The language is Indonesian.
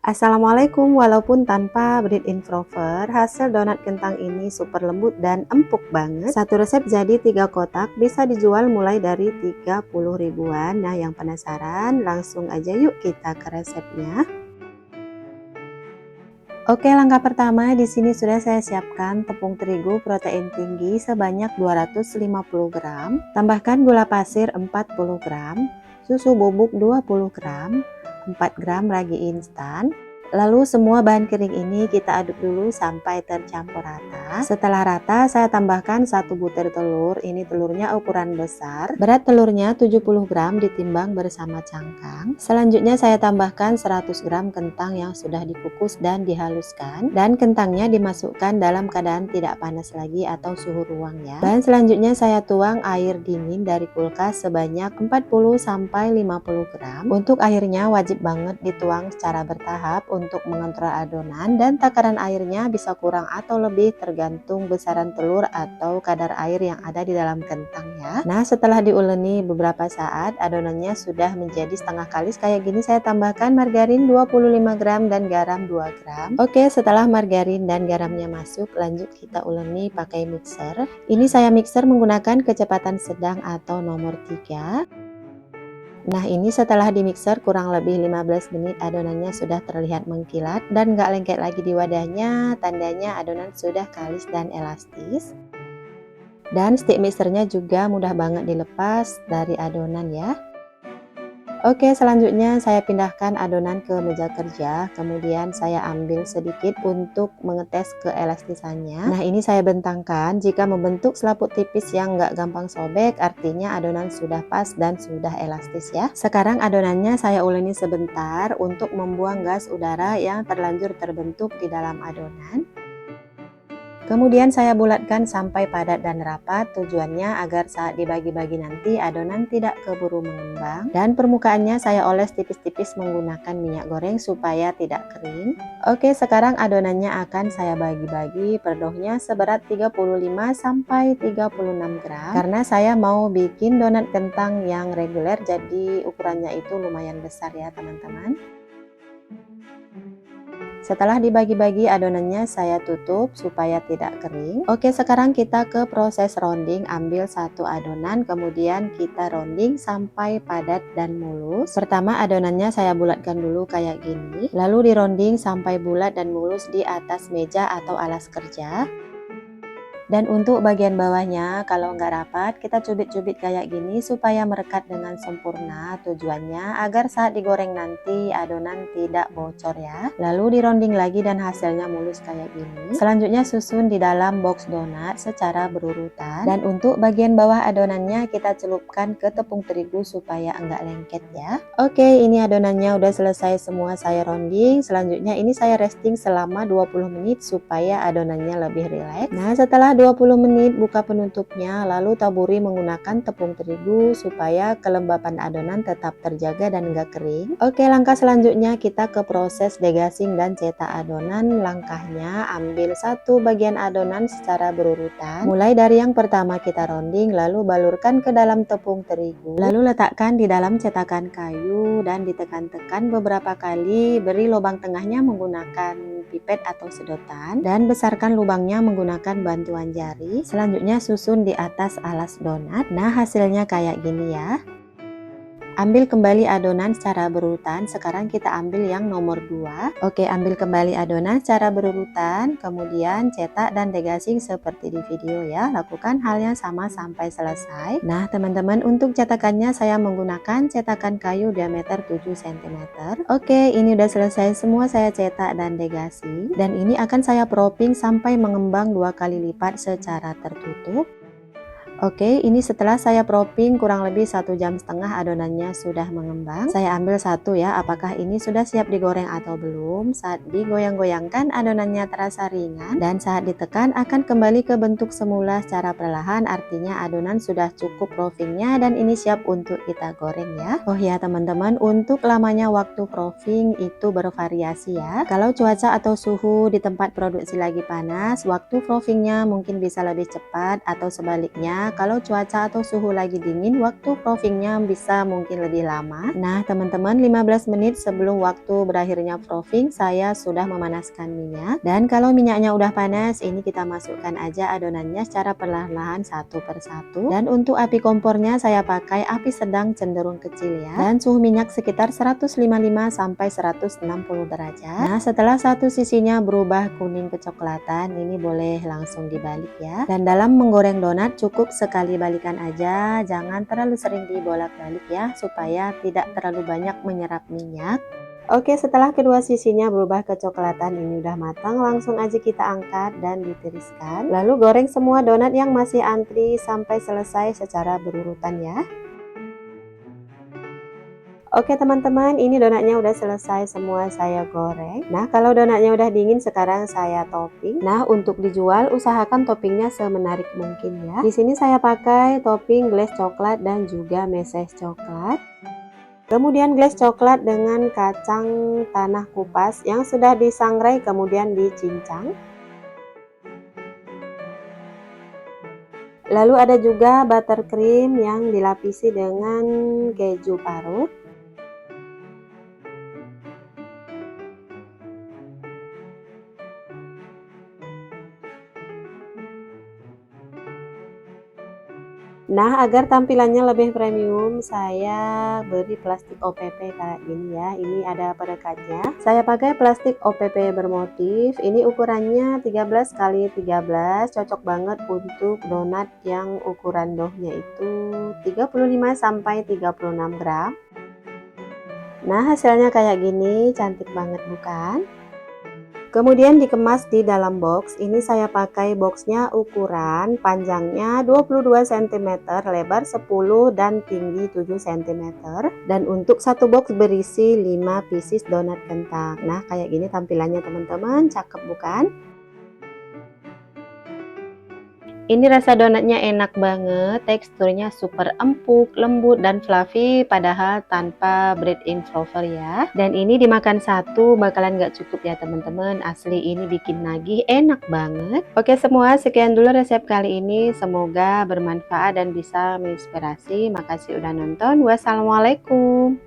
Assalamualaikum, walaupun tanpa bread improver, hasil donat kentang ini super lembut dan empuk banget. Satu resep jadi 3 kotak, bisa dijual mulai dari 30 ribuan. Nah, yang penasaran, langsung aja yuk kita ke resepnya. Oke, langkah pertama di sini sudah saya siapkan tepung terigu protein tinggi sebanyak 250 gram, tambahkan gula pasir 40 gram, susu bubuk 20 gram, 4 gram ragi instan. Lalu semua bahan kering ini kita aduk dulu sampai tercampur rata. Setelah rata, saya tambahkan 1 butir telur. Ini telurnya ukuran besar. Berat telurnya 70 gram ditimbang bersama cangkang. Selanjutnya saya tambahkan 100 gram kentang yang sudah dikukus dan dihaluskan. Dan kentangnya dimasukkan dalam keadaan tidak panas lagi atau suhu ruang ya. Dan selanjutnya saya tuang air dingin dari kulkas sebanyak 40-50 gram. Untuk airnya wajib banget dituang secara bertahap untuk mengontrol adonan, dan takaran airnya bisa kurang atau lebih tergantung besaran telur atau kadar air yang ada di dalam kentang ya. Nah, setelah diuleni beberapa saat, adonannya sudah menjadi setengah kalis kayak gini. Saya tambahkan margarin 25 gram dan garam 2 gram. Oke, setelah margarin dan garamnya masuk, lanjut kita uleni pakai mixer. Ini saya mixer menggunakan kecepatan sedang atau nomor 3. Nah, ini setelah dimixer kurang lebih 15 menit, adonannya sudah terlihat mengkilat dan nggak lengket lagi di wadahnya, tandanya adonan sudah kalis dan elastis. Dan stick mixernya juga mudah banget dilepas dari adonan ya. Oke, selanjutnya saya pindahkan adonan ke meja kerja, kemudian saya ambil sedikit untuk mengetes keelastisannya. Nah, ini saya bentangkan. Jika membentuk selaput tipis yang nggak gampang sobek, artinya adonan sudah pas dan sudah elastis ya. Sekarang adonannya saya uleni sebentar untuk membuang gas udara yang terlanjur terbentuk di dalam adonan. Kemudian saya bulatkan sampai padat dan rapat, tujuannya agar saat dibagi-bagi nanti adonan tidak keburu mengembang. Dan permukaannya saya oles tipis-tipis menggunakan minyak goreng supaya tidak kering. Oke, sekarang adonannya akan saya bagi-bagi per dohnya seberat 35-36 gram. Karena saya mau bikin donat kentang yang reguler, jadi ukurannya itu lumayan besar ya teman-teman. Setelah dibagi-bagi adonannya saya tutup supaya tidak kering. Oke, sekarang kita ke proses rounding. Ambil satu adonan, kemudian kita rounding sampai padat dan mulus. Pertama adonannya saya bulatkan dulu kayak gini, lalu di rounding sampai bulat dan mulus di atas meja atau alas kerja. Dan untuk bagian bawahnya, kalau nggak rapat, kita cubit-cubit kayak gini supaya merekat dengan sempurna. Tujuannya agar saat digoreng nanti adonan tidak bocor ya. Lalu dironding lagi dan hasilnya mulus kayak gini. Selanjutnya susun di dalam box donat secara berurutan. Dan untuk bagian bawah adonannya kita celupkan ke tepung terigu supaya enggak lengket ya. Oke, ini adonannya udah selesai semua saya rounding. Selanjutnya ini saya resting selama 20 menit supaya adonannya lebih rileks. Nah, setelah 20 menit buka penutupnya, lalu taburi menggunakan tepung terigu supaya kelembapan adonan tetap terjaga dan enggak kering. Oke, langkah selanjutnya kita ke proses degassing dan cetak adonan. Langkahnya ambil satu bagian adonan secara berurutan. Mulai dari yang pertama kita rounding, lalu balurkan ke dalam tepung terigu. Lalu letakkan di dalam cetakan kayu dan ditekan-tekan beberapa kali. Beri lubang tengahnya menggunakan pipet atau sedotan dan besarkan lubangnya menggunakan bantuan jari. Selanjutnya susun di atas alas donat. Nah, hasilnya kayak gini ya. Ambil kembali adonan secara berurutan. Sekarang kita ambil yang nomor 2. Oke, ambil kembali adonan secara berurutan, kemudian cetak dan degassing seperti di video ya. Lakukan hal yang sama sampai selesai. Nah, teman-teman, untuk cetakannya saya menggunakan cetakan kayu diameter 7 cm. Oke, ini udah selesai semua saya cetak dan degassing. Dan ini akan saya propping sampai mengembang 2 kali lipat secara tertutup. Oke, ini setelah saya propping kurang lebih 1,5 jam adonannya sudah mengembang. Saya ambil satu ya, apakah ini sudah siap digoreng atau belum. Saat digoyang-goyangkan adonannya terasa ringan, dan saat ditekan akan kembali ke bentuk semula secara perlahan, artinya adonan sudah cukup proppingnya dan ini siap untuk kita goreng ya. Oh ya teman-teman, untuk lamanya waktu propping itu bervariasi ya. Kalau cuaca atau suhu di tempat produksi lagi panas, waktu proppingnya mungkin bisa lebih cepat, atau sebaliknya Nah, kalau cuaca atau suhu lagi dingin, waktu frothingnya bisa mungkin lebih lama. Nah, teman-teman, 15 menit sebelum waktu berakhirnya frothing, saya sudah memanaskan minyak. Dan kalau minyaknya udah panas, ini kita masukkan aja adonannya secara perlahan-lahan satu persatu. Dan untuk api kompornya saya pakai api sedang cenderung kecil ya. Dan suhu minyak sekitar 155 sampai 160 derajat. Nah, setelah satu sisinya berubah kuning kecoklatan, ini boleh langsung dibalik ya. Dan dalam menggoreng donat cukup sekali balikan aja, jangan terlalu sering dibolak-balik ya, supaya tidak terlalu banyak menyerap minyak. Oke, setelah kedua sisinya berubah kecoklatan, ini udah matang, langsung aja kita angkat dan ditiriskan. Lalu goreng semua donat yang masih antri sampai selesai secara berurutan ya. Oke teman-teman, ini donatnya udah selesai semua saya goreng. Nah, kalau donatnya udah dingin, sekarang saya topping. Nah, untuk dijual usahakan toppingnya semenarik mungkin ya. Di sini saya pakai topping glaze coklat dan juga meses coklat. Kemudian glaze coklat dengan kacang tanah kupas yang sudah disangrai kemudian dicincang. Lalu ada juga buttercream yang dilapisi dengan keju parut. Nah, agar tampilannya lebih premium, saya beri plastik OPP kayak gini ya. Ini ada perekatnya. Saya pakai plastik OPP bermotif. Ini ukurannya 13 kali 13, cocok banget untuk donat yang ukuran dohnya itu 35 sampai 36 gram. Nah, hasilnya kayak gini, cantik banget bukan? Kemudian dikemas di dalam box. Ini saya pakai boxnya ukuran panjangnya 22 cm, lebar 10 dan tinggi 7 cm. Dan untuk satu box berisi 5 pieces donat kentang. Nah, kayak gini tampilannya teman-teman, cakep bukan? Ini rasa donatnya enak banget, teksturnya super empuk, lembut, dan fluffy, padahal tanpa bread-in flavor ya. Dan ini dimakan satu bakalan gak cukup ya teman-teman, asli ini bikin nagih, enak banget. Oke semua, sekian dulu resep kali ini, semoga bermanfaat dan bisa menginspirasi. Makasih udah nonton, wassalamualaikum.